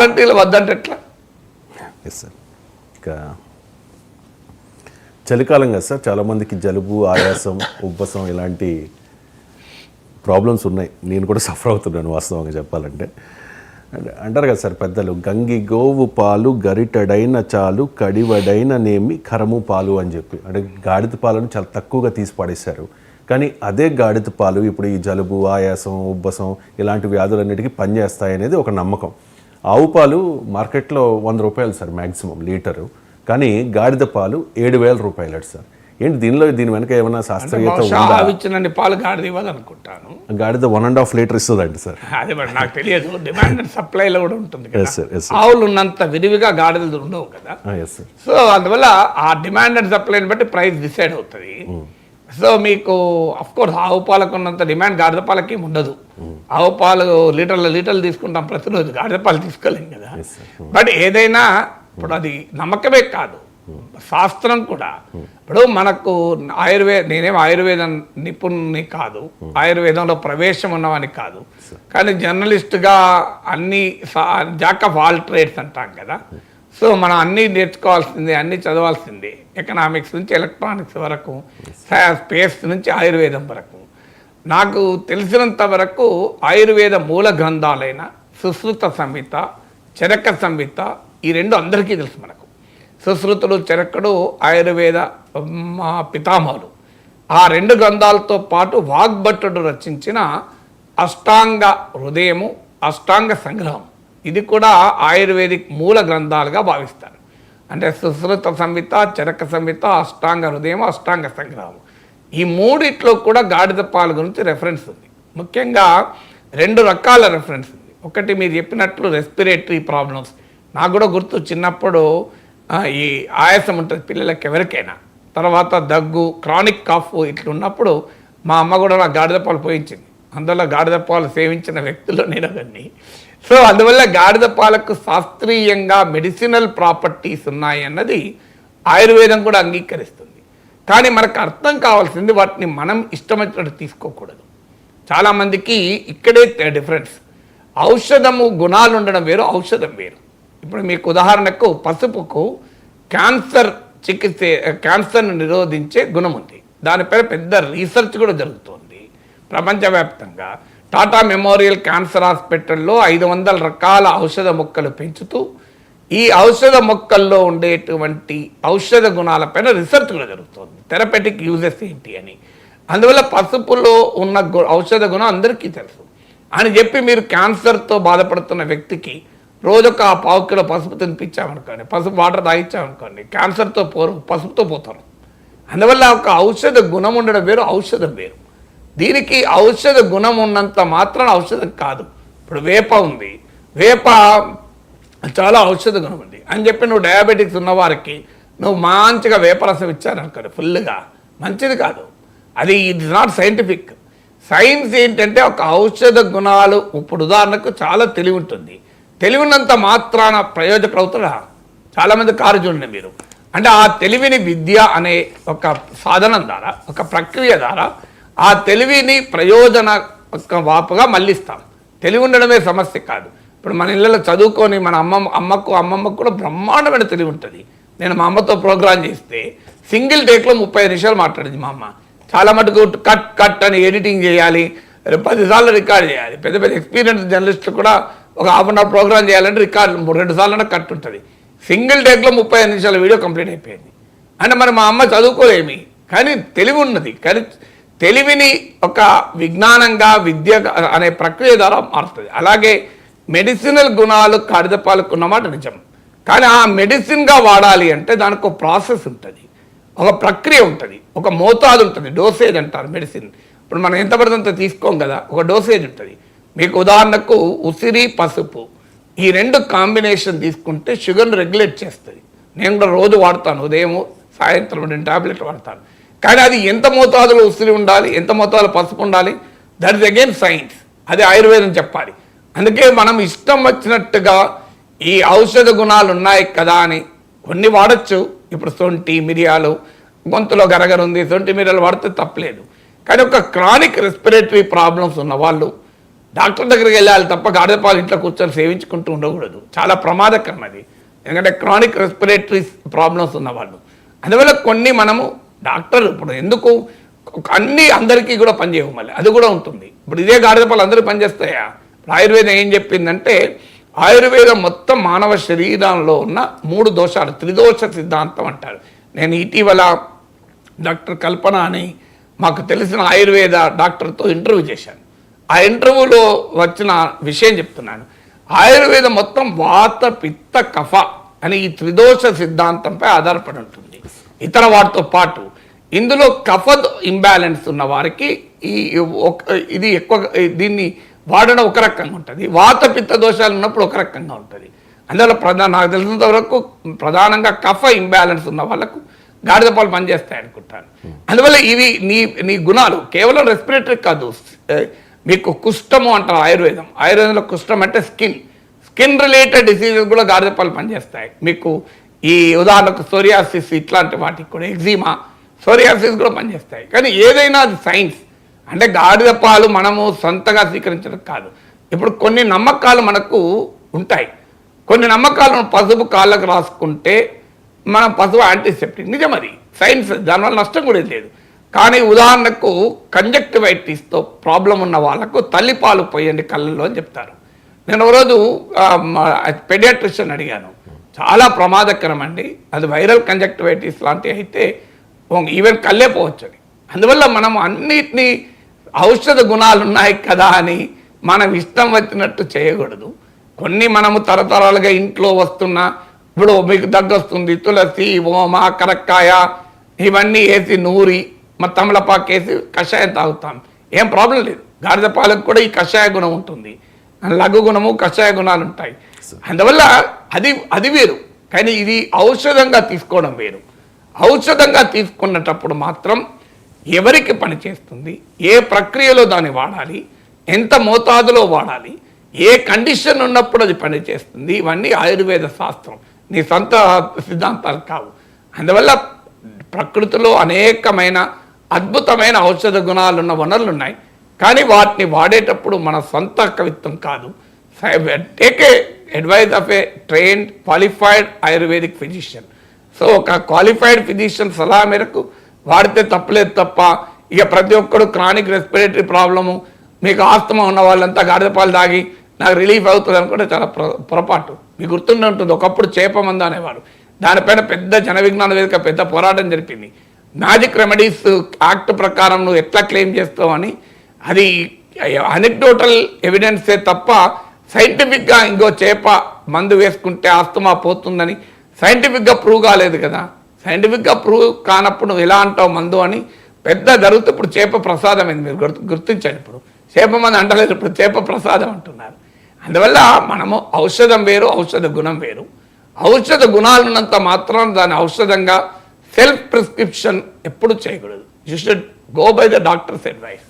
గ్యారంటీలు వద్దంటే ఎట్లా? Yes sir. ఇంకా చలికాలం కదా సార్, చాలామందికి జలుబు, ఆయాసం, ఉబ్బసం ఇలాంటి ప్రాబ్లమ్స్ ఉన్నాయి. నేను కూడా సఫర్ అవుతున్నాను వాస్తవంగా చెప్పాలంటే. అంటారు కదా సార్ పెద్దలు, గంగి గోవు పాలు గరిటెడైన చాలు కడివడైన నేమి కరము పాలు అని చెప్పి. అంటే గాడిద పాలను చాలా తక్కువగా తీసి పడేశారు. కానీ అదే గాడిద పాలు ఇప్పుడు ఈ జలుబు, ఆయాసం, ఉబ్బసం ఇలాంటి వ్యాధులన్నిటికీ పనిచేస్తాయనేది ఒక నమ్మకం. ఆవు పాలు మార్కెట్లో 100 రూపాయలు సార్ మ్యాక్సిమం లీటరు. కానీ గాడిద పాలు 7,000 రూపాయలు సార్. ఏంటి దీని వెనక ఏమైనా శాస్త్రీయత ఉందా? పాలు గాడిద ఇవ్వాలనుకుంటాను. గాడిద 1.5 లీటర్ ఇస్తుందండి సార్. అదే మరి నాకు తెలియదు. డిమాండ్ అండ్ సప్లైలో కూడా ఉంటుంది కదా. ఆవులు ఉన్నంత విరివిగా గాడిదలు ఉండవు కదా. సో అందువల్ల ఆ డిమాండ్ అండ్ సప్లైని బట్టి ప్రైస్ డిసైడ్ అవుతుంది. సో మీకు అఫ్కోర్స్ ఆవు పాలకు ఉన్నంత డిమాండ్ గాడిద పాలకి ఉండదు. ఆవు పాలు లీటర్లు తీసుకుంటాం ప్రతిరోజు, గాడిద పాలు తీసుకోలేం కదా. బట్ ఏదైనా ఇప్పుడు అది నమ్మకమే కాదు, శాస్త్రం కూడా. ఇప్పుడు మనకు నేనేం ఆయుర్వేదం నిపుణుని కాదు, ఆయుర్వేదంలో ప్రవేశం ఉన్నవాని కాదు. కానీ జర్నలిస్ట్గా అన్ని జాక్ ఆఫ్ ఆల్ ట్రేడ్స్ అంటాం కదా. సో మనం అన్నీ నేర్చుకోవాల్సిందే, అన్నీ చదవాల్సిందే. ఎకనామిక్స్ నుంచి ఎలక్ట్రానిక్స్ వరకు, స్పేస్ నుంచి ఆయుర్వేదం వరకు. నాకు తెలిసినంత వరకు ఆయుర్వేద మూల గ్రంథాలైన సుశ్రుత సంహిత, చరక సంహిత, ఈ రెండు అందరికీ తెలుసు మనకు. సుశ్రుతుడు, చరకుడు ఆయుర్వేద పితామహులు. ఆ రెండు గ్రంథాలతో పాటు వాగ్భట్టుడు రచించిన అష్టాంగ హృదయము, అష్టాంగ సంగ్రహం, ఇది కూడా ఆయుర్వేదిక్ మూల గ్రంథాలుగా భావిస్తారు. అంటే సుశ్రుత సంహిత, చరక సంహిత, అష్టాంగ హృదయం, అష్టాంగ సంగ్రహం, ఈ మూడిట్లో కూడా గాడిద పాలు గురించి రెఫరెన్స్ ఉంది. ముఖ్యంగా 2 రకాల రెఫరెన్స్ ఉంది. ఒకటి మీరు చెప్పినట్లు రెస్పిరేటరీ ప్రాబ్లమ్స్. నాకు కూడా గుర్తు, చిన్నప్పుడు ఈ ఆయాసం ఉంటుంది పిల్లలకి ఎవరికైనా, తర్వాత దగ్గు, క్రానిక్ కాఫ్ ఇట్లున్నప్పుడు మా అమ్మ కూడా నాకు గాడిద పాలు పోయించింది. అందువల్ల గాడిద పాలు సేవించిన వ్యక్తులు నేను అవన్నీ. సో అందువల్ల గాడిద పాలకు శాస్త్రీయంగా మెడిసినల్ ప్రాపర్టీస్ ఉన్నాయి అన్నది ఆయుర్వేదం కూడా అంగీకరిస్తుంది. కానీ మనకు అర్థం కావాల్సింది వాటిని మనం ఇష్టమైనట్టు తీసుకోకూడదు. చాలామందికి ఇక్కడే డిఫరెన్స్. ఔషధము గుణాలు ఉండడం వేరు, ఔషధం వేరు. ఇప్పుడు మీకు ఉదాహరణకు పసుపుకు క్యాన్సర్ను నిరోధించే గుణం ఉంది. దానిపైన పెద్ద రీసెర్చ్ కూడా జరుగుతుంది ప్రపంచవ్యాప్తంగా. టాటా మెమోరియల్ క్యాన్సర్ హాస్పిటల్లో 500 రకాల ఔషధ మొక్కలు పెంచుతూ ఈ ఔషధ మొక్కల్లో ఉండేటువంటి ఔషధ గుణాలపైన రీసెర్చ్ కూడా జరుగుతుంది, థెరపెటిక్ యూజెస్ ఏంటి అని. అందువల్ల పసుపులో ఉన్న ఔషధ గుణం అందరికీ తెలుసు అని చెప్పి మీరు క్యాన్సర్తో బాధపడుతున్న వ్యక్తికి రోజొక 1/4 కిలో పసుపు తినిపించామనుకోండి, పసుపు వాటర్ తాగించామనుకోండి, క్యాన్సర్తో పసుపుతో పోతారు. అందువల్ల ఒక ఔషధ గుణం ఉండడం వేరు, ఔషధం వేరు. దీనికి ఔషధ గుణం ఉన్నంత మాత్రం ఔషధం కాదు. ఇప్పుడు వేప ఉంది, వేప చాలా ఔషధ గుణం ఉంది అని చెప్పి నువ్వు డయాబెటిక్స్ ఉన్నవారికి నువ్వు మంచిగా వేపరసం ఇచ్చారనుకోండి ఫుల్గా, మంచిది కాదు. అది it is not scientific. Science ఏంటంటే ఒక ఔషధ గుణాలు, ఇప్పుడు ఉదాహరణకు చాలా తెలివి ఉంటుంది, తెలివి ఉన్నంత మాత్రాన ప్రయోజకులు అవుతారా? చాలామంది కారు చూడండి మీరు. అంటే ఆ తెలివిని విద్య అనే ఒక సాధనం ద్వారా, ఒక ప్రక్రియ ద్వారా ఆ తెలివిని ప్రయోజన వాపుగా మళ్ళిస్తాం. తెలివి ఉండడమే సమస్య కాదు. ఇప్పుడు మన ఇళ్ళలో చదువుకొని మన అమ్మమ్మకు కూడా బ్రహ్మాండమైన తెలివి ఉంటుంది. నేను మా అమ్మతో ప్రోగ్రామ్ చేస్తే సింగిల్ టేక్లో 35 నిమిషాలు మాట్లాడింది మా అమ్మ. చాలా మటుకు కట్ అని ఎడిటింగ్ చేయాలి, 10 సార్లు రికార్డ్ చేయాలి. పెద్ద పెద్ద ఎక్స్పీరియన్స్ జర్నలిస్టులు కూడా ఒక హాఫ్ అన్ అవర్ ప్రోగ్రామ్ చేయాలంటే రికార్డు 2 సార్లు కట్ ఉంటుంది. సింగిల్ టేక్లో 35 నిమిషాల వీడియో కంప్లీట్ అయిపోయింది. అంటే మరి మా అమ్మ చదువుకోలేమి, కానీ తెలివి ఉన్నది. కానీ తెలివిని ఒక విజ్ఞానంగా, విద్య అనే ప్రక్రియ ద్వారా మారుతుంది. అలాగే మెడిసినల్ గుణాలు గాడిద పాలకు ఉన్నమాట నిజం. కానీ ఆ మెడిసిన్గా వాడాలి అంటే దానికి ఒక ప్రాసెస్ ఉంటుంది, ఒక ప్రక్రియ ఉంటుంది, ఒక మోతాదు ఉంటుంది, డోసేజ్ అంటారు మెడిసిన్. ఇప్పుడు మనం ఎంత పడితే తీసుకోం కదా, ఒక డోసేజ్ ఉంటుంది. మీకు ఉదాహరణకు ఉసిరి, పసుపు, ఈ 2 కాంబినేషన్ తీసుకుంటే షుగర్ని రెగ్యులేట్ చేస్తుంది. నేను కూడా రోజు వాడతాను, ఉదయం సాయంత్రం 2 టాబ్లెట్లు వాడతాను. కానీ అది ఎంత మోతాదులో ఉసిరి ఉండాలి, ఎంత మోతాదులో పసుపు ఉండాలి, దట్ ఇస్ అగైన్ సైన్స్. అది ఆయుర్వేదం చెప్పాలి. అందుకే మనం ఇష్టం వచ్చినట్టుగా ఈ ఔషధ గుణాలు ఉన్నాయి కదా అని కొన్ని వాడచ్చు. ఇప్పుడు సొంటి, మిరియాలు, గొంతులో గరగర ఉంది, సొంటి మిరియాలు వాడితే తప్పలేదు. కానీ ఒక క్రానిక్ రెస్పిరేటరీ ప్రాబ్లమ్స్ ఉన్న వాళ్ళు డాక్టర్ దగ్గరికి వెళ్ళాలి తప్ప గాడిద పాలు ఇంట్లో కూర్చొని సేవించుకుంటూ ఉండకూడదు. చాలా ప్రమాదకరం అది. ఎందుకంటే క్రానిక్ రెస్పిరేటరీ ప్రాబ్లమ్స్ ఉన్నవాళ్ళు. అందువల్ల కొన్ని మనము డాక్టర్ ఇప్పుడు ఎందుకు అన్నీ అందరికీ కూడా పనిచేయవు, మళ్ళీ అది కూడా ఉంటుంది. ఇప్పుడు ఇదే గాడిద పాలు అందరికీ పనిచేస్తాయా? ఇప్పుడు ఆయుర్వేదం ఏం చెప్పిందంటే ఆయుర్వేదం మొత్తం మానవ శరీరంలో ఉన్న 3 దోషాలు, త్రిదోష సిద్ధాంతం అంటారు. నేను ఇటీవల డాక్టర్ కల్పన అని మాకు తెలిసిన ఆయుర్వేద డాక్టర్తో ఇంటర్వ్యూ చేశాను. ఆ ఇంటర్వ్యూలో వచ్చిన విషయం చెప్తున్నాను. ఆయుర్వేదం మొత్తం వాత పిత్త కఫ అని ఈ త్రిదోష సిద్ధాంతంపై ఆధారపడి ఉంటుంది. ఇతర వాటితో పాటు ఇందులో కఫ ఇంబ్యాలెన్స్ ఉన్న వారికి ఇది ఎక్కువ దీన్ని వాడడం ఒక రకంగా ఉంటుంది. వాత పిత్త దోషాలు ఉన్నప్పుడు ఒక రకంగా ఉంటుంది. అందువల్ల నాకు తెలిసినంత వరకు ప్రధానంగా కఫ ఇంబ్యాలెన్స్ ఉన్న వాళ్ళకు గాడిద పాలు పనిచేస్తాయి అనుకుంటాను. అందువల్ల ఇవి నీ గుణాలు కేవలం రెస్పిరేటరీ కాదు, మీకు కుష్టము అంటారు ఆయుర్వేదంలో కుష్టం అంటే స్కిన్ రిలేటెడ్ డిసీజెస్ కూడా గాడిద పాలు పనిచేస్తాయి. మీకు ఈ ఉదాహరణకు సోరియాసిస్ ఇట్లాంటి వాటికి కూడా ఎగ్జిమా, సోరియాసిస్ కూడా పనిచేస్తాయి. కానీ ఏదైనా అది సైన్స్, అంటే గాడిద పాలు మనము సొంతగా స్వీకరించడం కాదు. ఇప్పుడు కొన్ని నమ్మకాలు మనకు ఉంటాయి. కొన్ని నమ్మకాలను పసుపు కాళ్ళకు రాసుకుంటే మనం పసుపు యాంటీసెప్టిక్, నిజం అది సైన్స్, దానివల్ల నష్టం కూడా లేదు. కానీ ఉదాహరణకు కంజక్టివైటిస్తో ప్రాబ్లం ఉన్న వాళ్ళకు తల్లిపాలు పోయండి కళ్ళల్లో అని చెప్తారు. నేను ఒకరోజు పెడియాట్రిషియన్ అడిగాను, చాలా ప్రమాదకరం అండి, అది వైరల్ కంజక్టివైటిస్ లాంటివి అయితే ఈవెన్ కళ్ళే పోవచ్చు అని. అందువల్ల మనం అన్నిటినీ ఔషధ గుణాలు ఉన్నాయి కదా అని మనం ఇష్టం వచ్చినట్టు చేయకూడదు. కొన్ని మనము తరతరాలుగా ఇంట్లో వస్తున్న, ఇప్పుడు మీకు దగ్గు వస్తుంది, తులసి, ఓమ, కరక్కాయ ఇవన్నీ వేసి నూరి తమలపాకు వేసి కషాయం తాగుతాం, ఏం ప్రాబ్లం లేదు. గాడిద పాలకు కూడా ఈ కషాయ గుణం ఉంటుంది, లఘు గుణము కషాయ గుణాలు ఉంటాయి. అందువల్ల అది వేరు. కానీ ఇది ఔషధంగా తీసుకోవడం వేరు. ఔషధంగా తీసుకున్నటప్పుడు మాత్రం ఎవరికి పనిచేస్తుంది, ఏ ప్రక్రియలో దాన్ని వాడాలి, ఎంత మోతాదులో వాడాలి, ఏ కండిషన్ ఉన్నప్పుడు అది పనిచేస్తుంది, ఇవన్నీ ఆయుర్వేద శాస్త్రం, నీ సొంత సిద్ధాంతాలు కావు. అందువల్ల ప్రకృతిలో అనేకమైన అద్భుతమైన ఔషధ గుణాలున్న వనరులు ఉన్నాయి. కానీ వాటిని వాడేటప్పుడు మన సొంత కవిత్వం కాదు. Take a advise of a trained qualified ayurvedic physician. So ఒక క్వాలిఫైడ్ ఫిజిషియన్ సలహా మేరకు వాడితే తప్పలేదు తప్ప ఇక ప్రతి ఒక్కరు క్రానిక్ రెస్పిరేటరీ ప్రాబ్లము, మీకు ఆస్తమా ఉన్న వాళ్ళంతా గాడిద పాలు తాగి నాకు రిలీఫ్ అవుతుంది అనుకుంటే చాలా పొరపాటు. మీకు గుర్తుండే ఉంటుంది, ఒకప్పుడు చేపమంద అనేవారు, దానిపైన పెద్ద జన విజ్ఞాన వేదిక పెద్ద పోరాటం జరిపింది. మ్యాజిక్ రెమెడీస్ యాక్ట్ ప్రకారం నువ్వు ఎట్లా క్లెయిమ్ చేస్తావు అని. అది అనెక్డోటల్ ఎవిడెన్సే తప్ప సైంటిఫిక్గా ఇంకో చేప మందు వేసుకుంటే ఆస్తమా పోతుందని సైంటిఫిక్గా ప్రూవ్ కాలేదు కదా. సైంటిఫిక్గా ప్రూవ్ కానప్పుడు నువ్వు ఎలా అంటావు మందు అని పెద్ద జరుగుతుంది. ఇప్పుడు చేప ప్రసాదం అయింది, మీరు గుర్తించండి. ఇప్పుడు చేప మంది అంటలేదు, ఇప్పుడు చేప ప్రసాదం అంటున్నారు. అందువల్ల మనము ఔషధం వేరు, ఔషధ గుణం వేరు. ఔషధ గుణాలున్నంత మాత్రం దాని ఔషధంగా సెల్ఫ్ ప్రిస్క్రిప్షన్ ఎప్పుడు చేయకూడదు. You should go by the doctors advice.